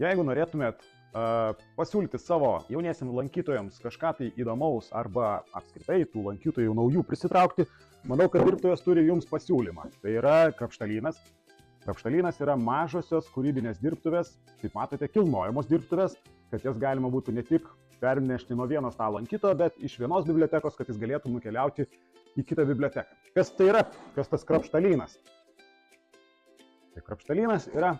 Jeigu norėtumėt pasiūlyti savo jauniesiams lankytojams kažką tai įdomaus arba apskritai tų lankytojų naujų prisitraukti, manau, kad dirbtuvės turi jums pasiūlymą. Tai yra krapštalynas. Krapštalynas yra mažosios kūrybinės dirbtuvės, kaip matote, kilnojamos dirbtuvės, kad jas galima būtų ne tik pernešti nuo vieno stalo ant kito, bet iš vienos bibliotekos, kad jis galėtų nukeliauti į kitą biblioteką. Kas tai yra? Kas tas krapštalynas? Tai krapštalynas yra,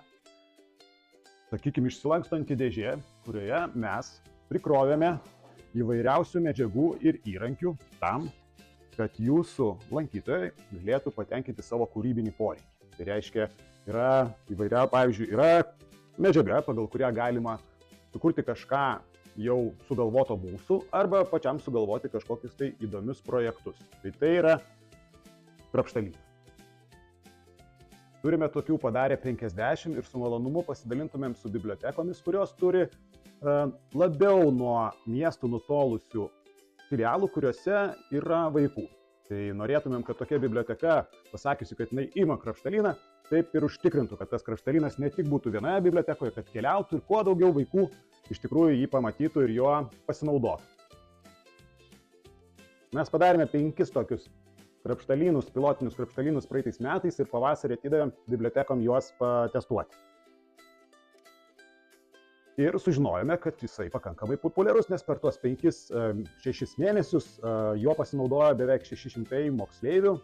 sakykime, išsilankstanti dėžė, kurioje mes prikrovėme įvairiausių medžiagų ir įrankių tam, kad jūsų lankytojai galėtų patenkinti savo kūrybinį poreikį. Tai reiškia, pavyzdžiui, yra medžiaga, pagal kurią galima sukurti kažką jau sugalvoto mūsų arba pačiam sugalvoti kažkokius tai įdomius projektus. Tai yra krapštalynas. Turime tokių padarę 50 ir su malonumu pasidalintumėm su bibliotekomis, kurios turi labiau nuo miestų nutolusių filialų, kuriuose yra vaikų. Tai norėtumėm, kad tokia biblioteka, pasakysiu, kad jinai ima krapštalyną, taip ir užtikrintų, kad tas krapštalynas ne tik būtų vienoje bibliotekoje, kad keliautų ir kuo daugiau vaikų iš tikrųjų jį pamatytų ir juo pasinaudotų. Mes padarėme 5 tokius krapštalynus, pilotinius krapštalynus praeitais metais ir pavasarį atidavėm bibliotekom juos patestuoti. Ir sužinojome, kad jisai pakankamai populiarus, nes per tuos 5-6 mėnesius jo pasinaudojo beveik 600 moksleivių,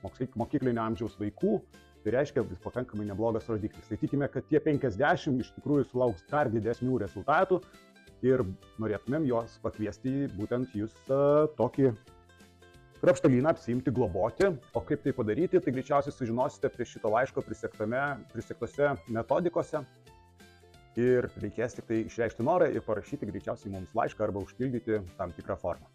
mokyklinio amžiaus vaikų. Tai reiškia, pakankamai neblogas rodiklis. Tai tikime, kad tie 50 iš tikrųjų sulauks dar didesnių rezultatų ir norėtumėm juos pakviesti būtent jūs tokį krapštalyną apsiimti, globoti. O kaip tai padaryti, tai greičiausiai sužinosite prie šito laiško prisegtose metodikose. Ir reikės tik tai išreikšti norą ir parašyti greičiausiai mums laišką arba užpildyti tam tikrą formą.